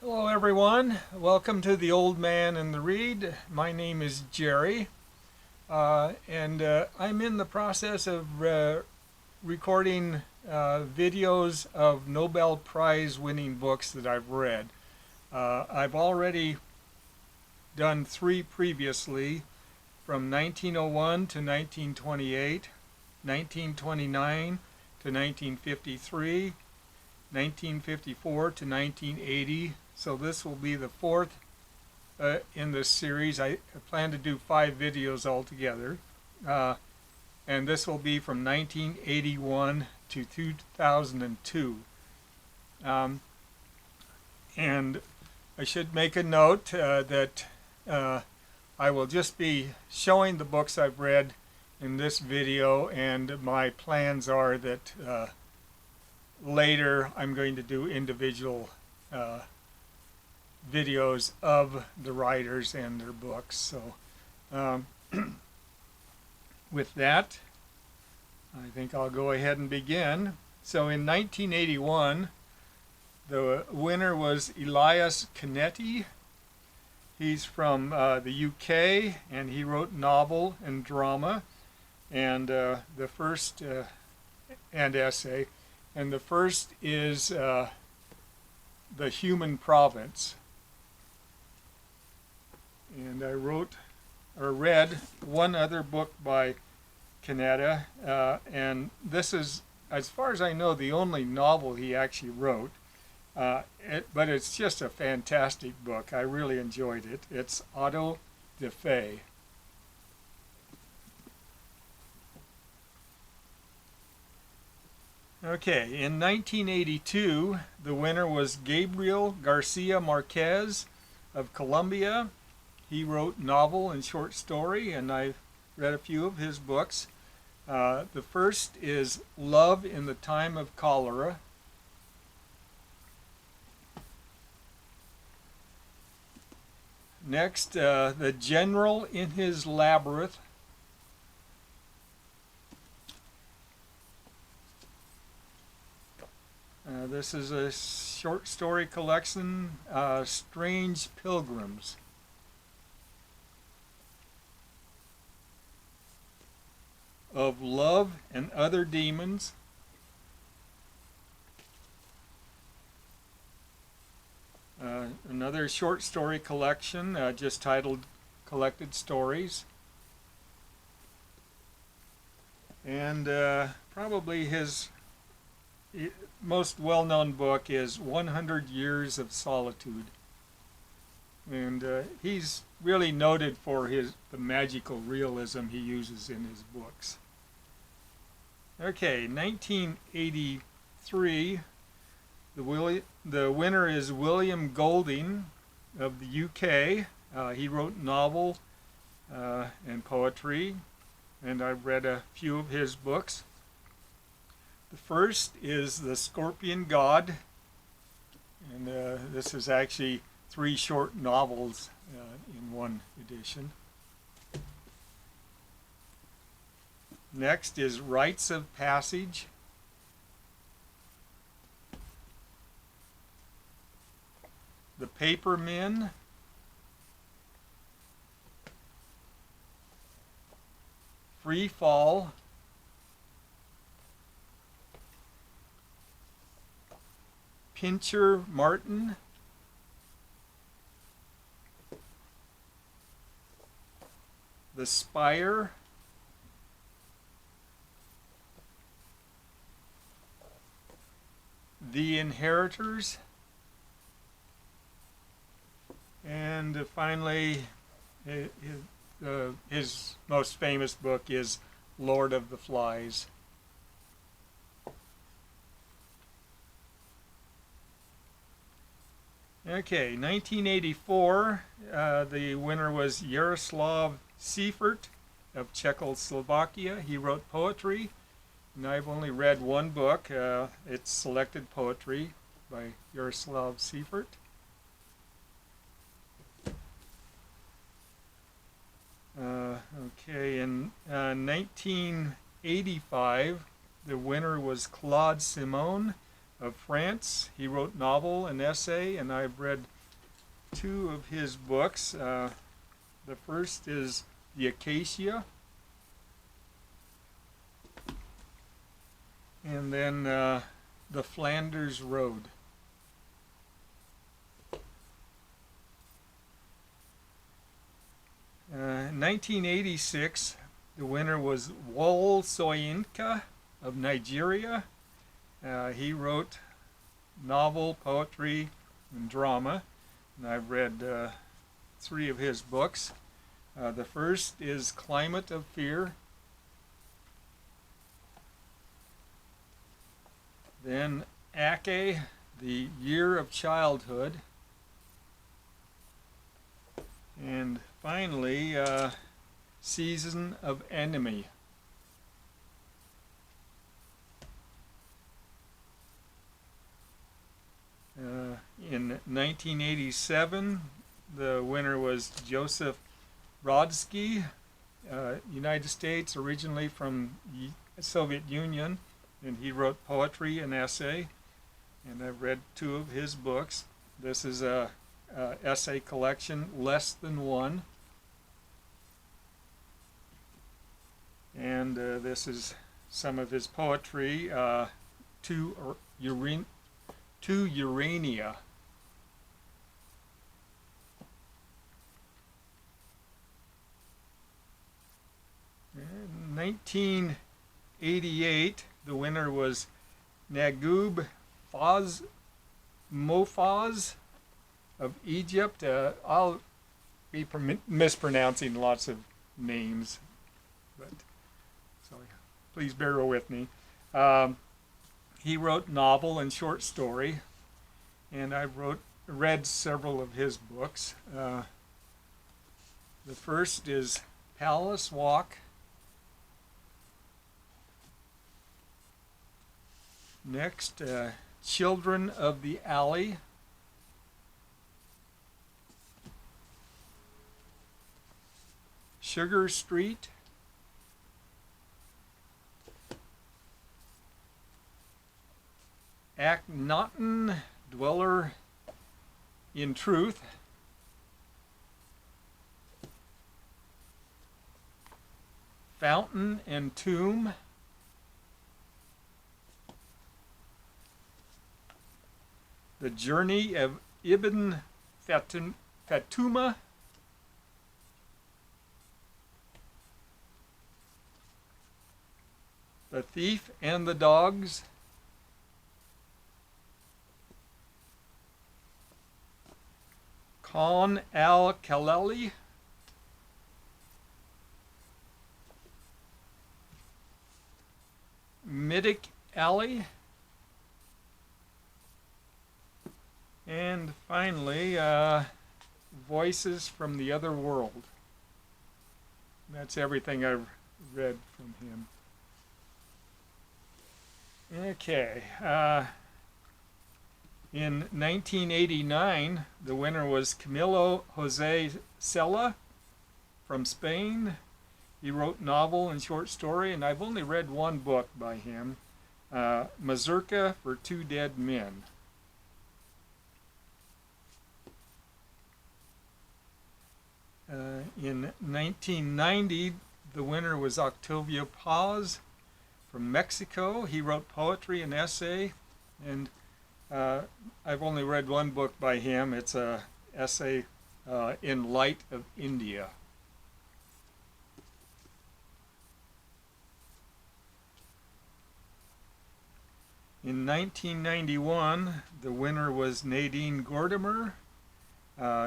Hello everyone, welcome to The Old Man and the Read. My name is Jerry, and I'm in the process of recording videos of Nobel Prize winning books that I've read. I've already done 3 previously, from 1901 to 1928, 1929 to 1953, 1954 to 1980. So this will be the 4th in this series. I plan to do 5 videos altogether. And this will be from 1981 to 2002. And I should make a note that I will just be showing the books I've read in this video, and my plans are that later I'm going to do individual videos of the writers and their books. So with that, I think I'll go ahead and begin. So in 1981, the winner was Elias Canetti. He's from the UK, and he wrote novel and drama, and the first and essay. And the first is The Human Province. And I read one other book by Canetti, and this is, as far as I know, the only novel he actually wrote. But it's just a fantastic book. I really enjoyed it. It's Auto de Fe. Okay, in 1982, the winner was Gabriel Garcia Marquez of Colombia. He wrote novel and short story, and I've read a few of his books. The first is Love in the Time of Cholera. Next, The General in His Labyrinth. This is a short story collection, Strange Pilgrims. Of Love and Other Demons. Another short story collection, just titled Collected Stories. And probably his most well-known book is 100 Years of Solitude. And he's really noted for the magical realism he uses in his books. Okay, 1983, the winner is William Golding of the UK. He wrote novel and poetry, and I've read a few of his books. The first is The Scorpion God, and this is actually 3 short novels in one edition. Next is Rites of Passage. The Paper Men. Free Fall. Pincher Martin. The Spire. The Inheritors. And finally, his most famous book is Lord of the Flies. Okay, 1984, the winner was Jaroslav Seifert of Czechoslovakia. He wrote poetry, and I've only read one book. It's Selected Poetry by Jaroslav Seifert. Okay, in 1985, the winner was Claude Simon of France. He wrote novel and essay, and I've read two of his books. The first is The Acacia, and then The Flanders Road. In 1986, the winner was Wole Soyinka of Nigeria. He wrote novel, poetry, and drama, and I've read three of his books. The first is Climate of Fear. Then Ake, The Year of Childhood. And finally, Season of Enemy. In 1987, the winner was Joseph Brodsky, United States, originally from the Soviet Union, and he wrote poetry and essay, and I've read two of his books. This is a essay collection, Less Than One, and this is some of his poetry, To Urania. In 1988, the winner was Naguib Mofaz of Egypt. I'll be mispronouncing lots of names, but so please bear with me. He wrote novel and short story, and I read several of his books. The first is Palace Walk. Next, Children of the Alley. Sugar Street. Akhenaten, Dweller in Truth. Fountain and Tomb. The Journey of Ibn Fatuma. The Thief and the Dogs. Khan al-Khalili. Middick Alley. And finally, Voices from the Other World. That's everything I've read from him. Okay. In 1989, the winner was Camilo Jose Cela from Spain. He wrote novel and short story, and I've only read one book by him, Mazurka for Two Dead Men. In 1990, the winner was Octavio Paz from Mexico. He wrote poetry and essay, and I've only read one book by him. It's an essay, In Light of India. In 1991, the winner was Nadine Gordimer.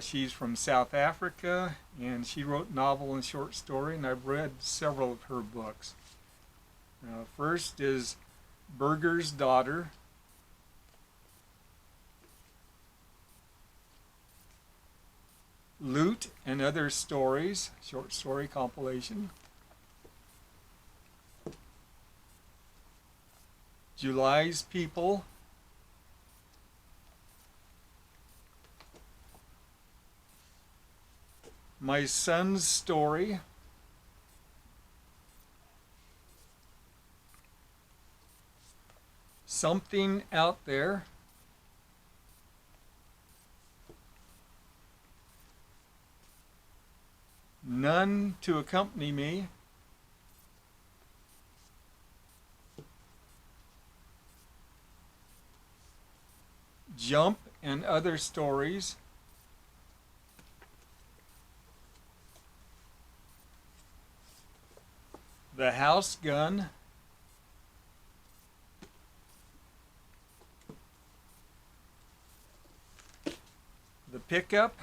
She's from South Africa, and she wrote novel and short story, and I've read several of her books. First is Burger's Daughter. Loot and Other Stories, short story compilation. July's People. My Son's Story. Something Out There. None to Accompany Me, Jump and Other Stories, The House Gun, The Pickup,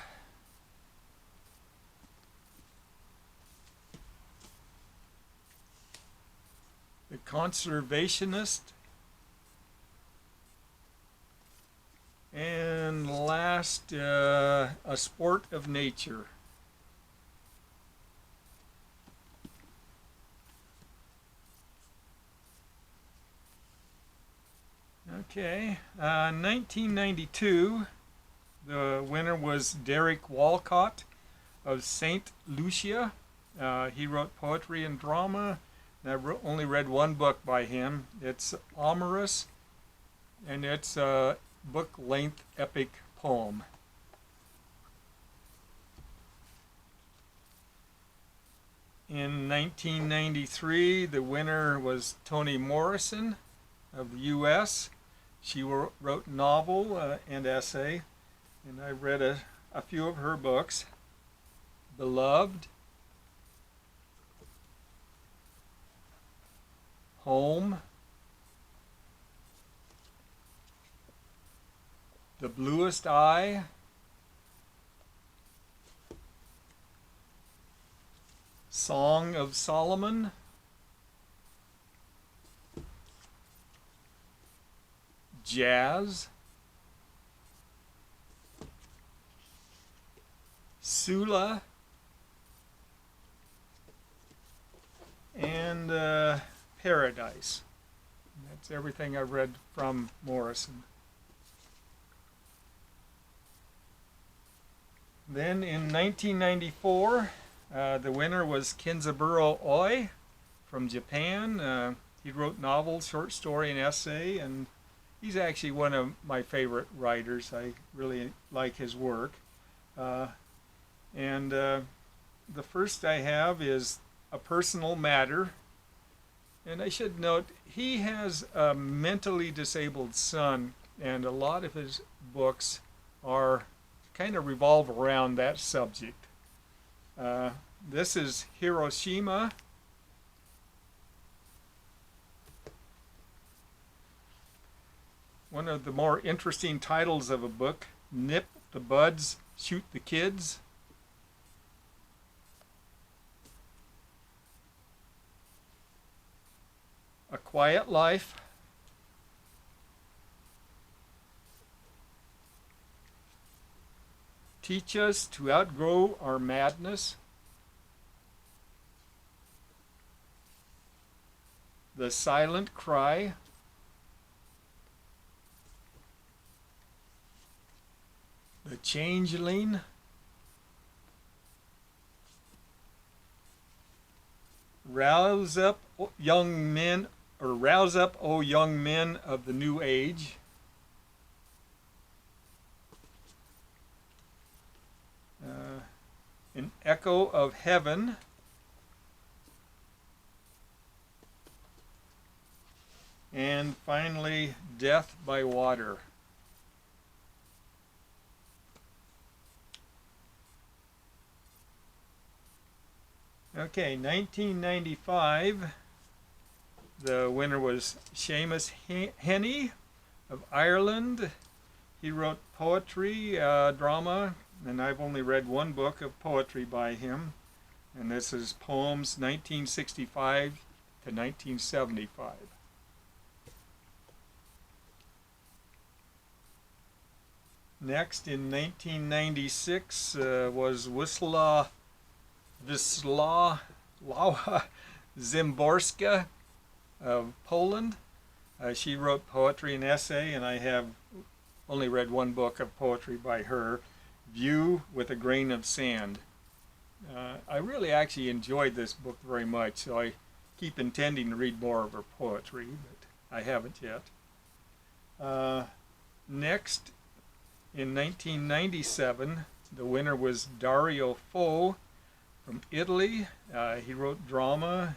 The Conservationist, and last, A Sport of Nature. Okay, 1992, the winner was Derek Walcott of St. Lucia. He wrote poetry and drama. I've only read one book by him. It's Amorous, and it's a book-length epic poem. In 1993, the winner was Toni Morrison of the U.S. She wrote novel and essay, and I read a few of her books. Beloved, Home, The Bluest Eye, Song of Solomon, Jazz, Sula, and Paradise. And that's everything I read from Morrison. Then in 1994, the winner was Kenzaburo Oi from Japan. He wrote novels, short story, and essay, and he's actually one of my favorite writers. I really like his work. The first I have is A Personal Matter. And I should note, he has a mentally disabled son, and a lot of his books are kind of revolve around that subject. This is Hiroshima. One of the more interesting titles of a book, Nip the Buds, Shoot the Kids. A Quiet Life. Teach Us to Outgrow Our Madness. The Silent Cry. The Changeling. Rouse up, young men, or Rouse Up, O Young Men of the New Age. An Echo of Heaven. And finally, Death by Water. Okay, 1995, the winner was Seamus Heaney of Ireland. He wrote poetry, drama, and I've only read one book of poetry by him, and this is Poems 1965 to 1975. Next, in 1996, was Wisława Szymborska of Poland. She wrote poetry and essay, and I have only read one book of poetry by her, View with a Grain of Sand. I really actually enjoyed this book very much, so I keep intending to read more of her poetry, but I haven't yet. Next, in 1997, the winner was Dario Fo from Italy. He wrote drama,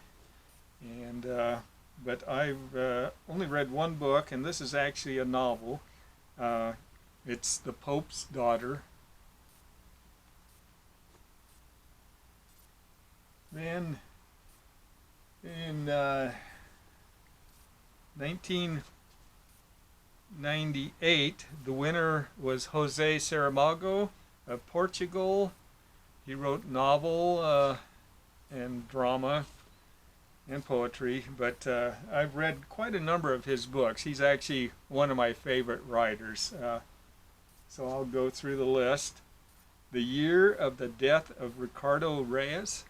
and but I've only read one book, and this is actually a novel. It's The Pope's Daughter. Then in 1998, the winner was Jose Saramago of Portugal. He wrote novel and drama and poetry, but I've read quite a number of his books. He's actually one of my favorite writers. So I'll go through the list. The Year of the Death of Ricardo Reis.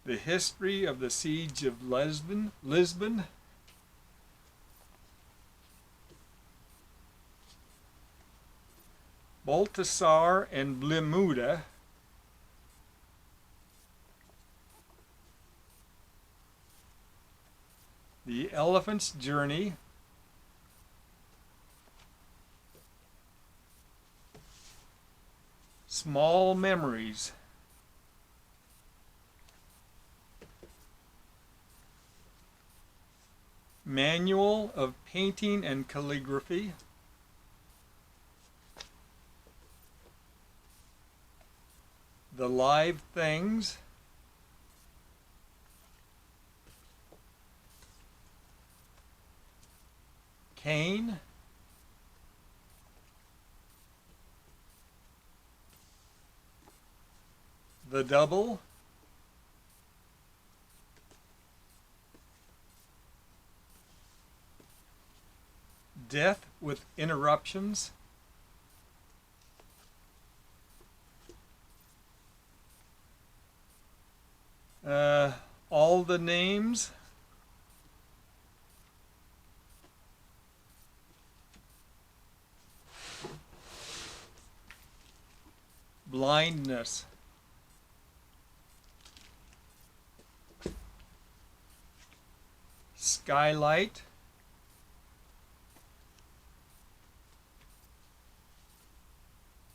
The History of the Siege of Lisbon. Baltasar and Blimuda. The Elephant's Journey. Small Memories. Manual of Painting and Calligraphy. The Live Things. Cain. The Double. Death with Interruptions. All the Names. Blindness. Skylight.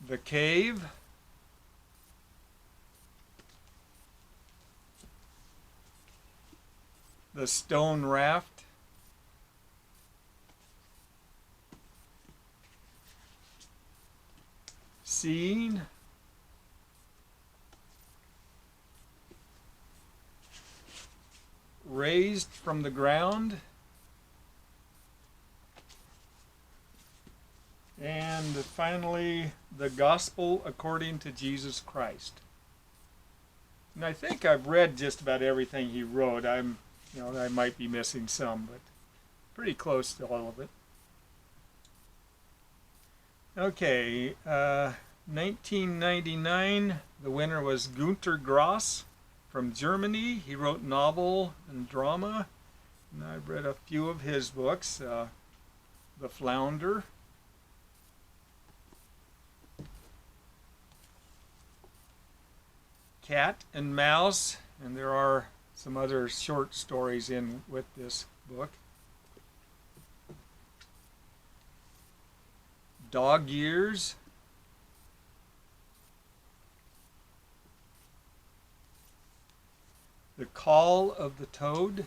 The Cave. The Stone Raft. Seeing. Raised from the Ground. And finally, The Gospel According to Jesus Christ. And I think I've read just about everything he wrote. I might be missing some, but pretty close to all of it. Okay, 1999, the winner was Günter Grass from Germany. He wrote novel and drama, and I've read a few of his books. The Flounder. Cat and Mouse, and there are some other short stories in with this book. Dog Years. The Call of the Toad.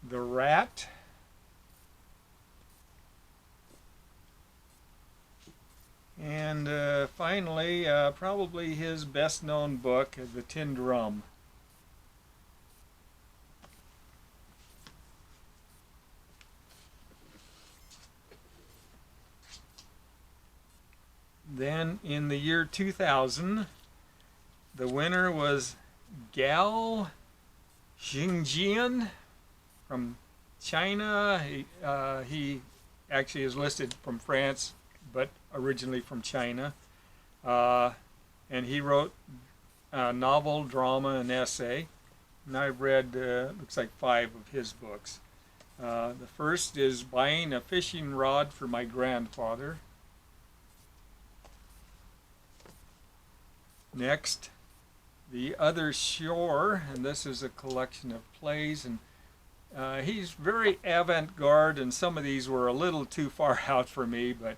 The Rat. And finally, probably his best-known book, The Tin Drum. Then, in the year 2000, the winner was Gao Xingjian from China. He actually is listed from France, but originally from China. And he wrote novel, drama, and essay. And I've read, looks like 5 of his books. The first is Buying a Fishing Rod for My Grandfather. Next, The Other Shore, and this is a collection of plays and He's very avant-garde, and some of these were a little too far out for me, but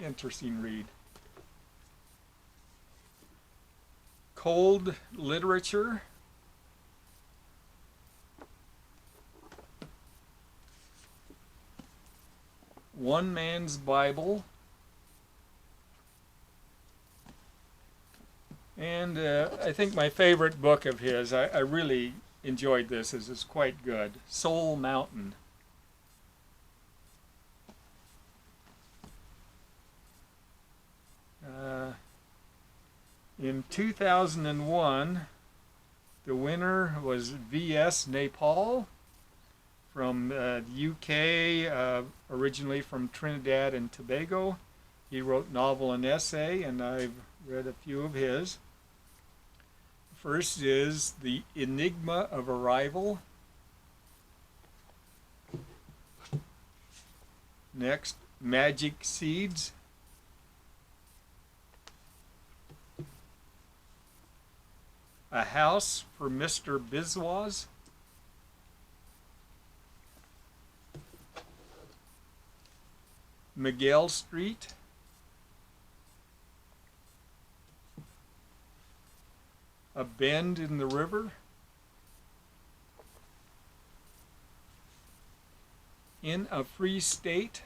interesting read. Cold Literature. One Man's Bible. And I think my favorite book of his, I really enjoyed this, as it's quite good. Soul Mountain. In 2001, the winner was V.S. Nepal from the UK, originally from Trinidad and Tobago. He wrote novel and essay, and I've read a few of his. First is The Enigma of Arrival. Next, Magic Seeds. A House for Mr. Biswas. Miguel Street. A Bend in the River. In a Free State.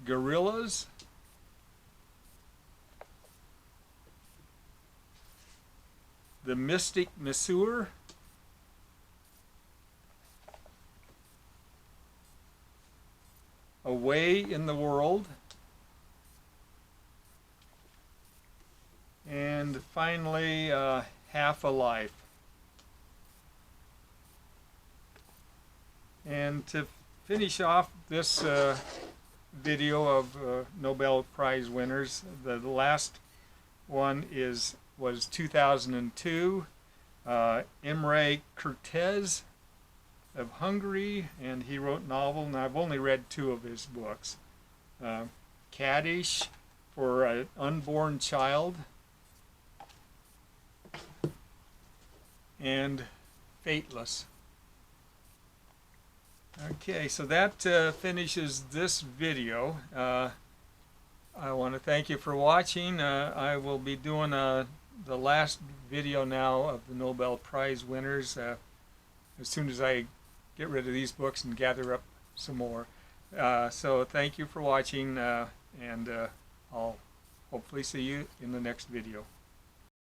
Gorillas. The Mystic Masseur. Away in the World. And finally, Half a Life. And to finish off this video of Nobel Prize winners, the last one was 2002, Imre Kertész of Hungary, and he wrote novel, and I've only read 2 of his books. Kaddish for an Unborn Child, and Fateless. Okay, so that finishes this video. I want to thank you for watching. I will be doing the last video now of the Nobel Prize winners as soon as I get rid of these books and gather up some more. So thank you for watching, and I'll hopefully see you in the next video.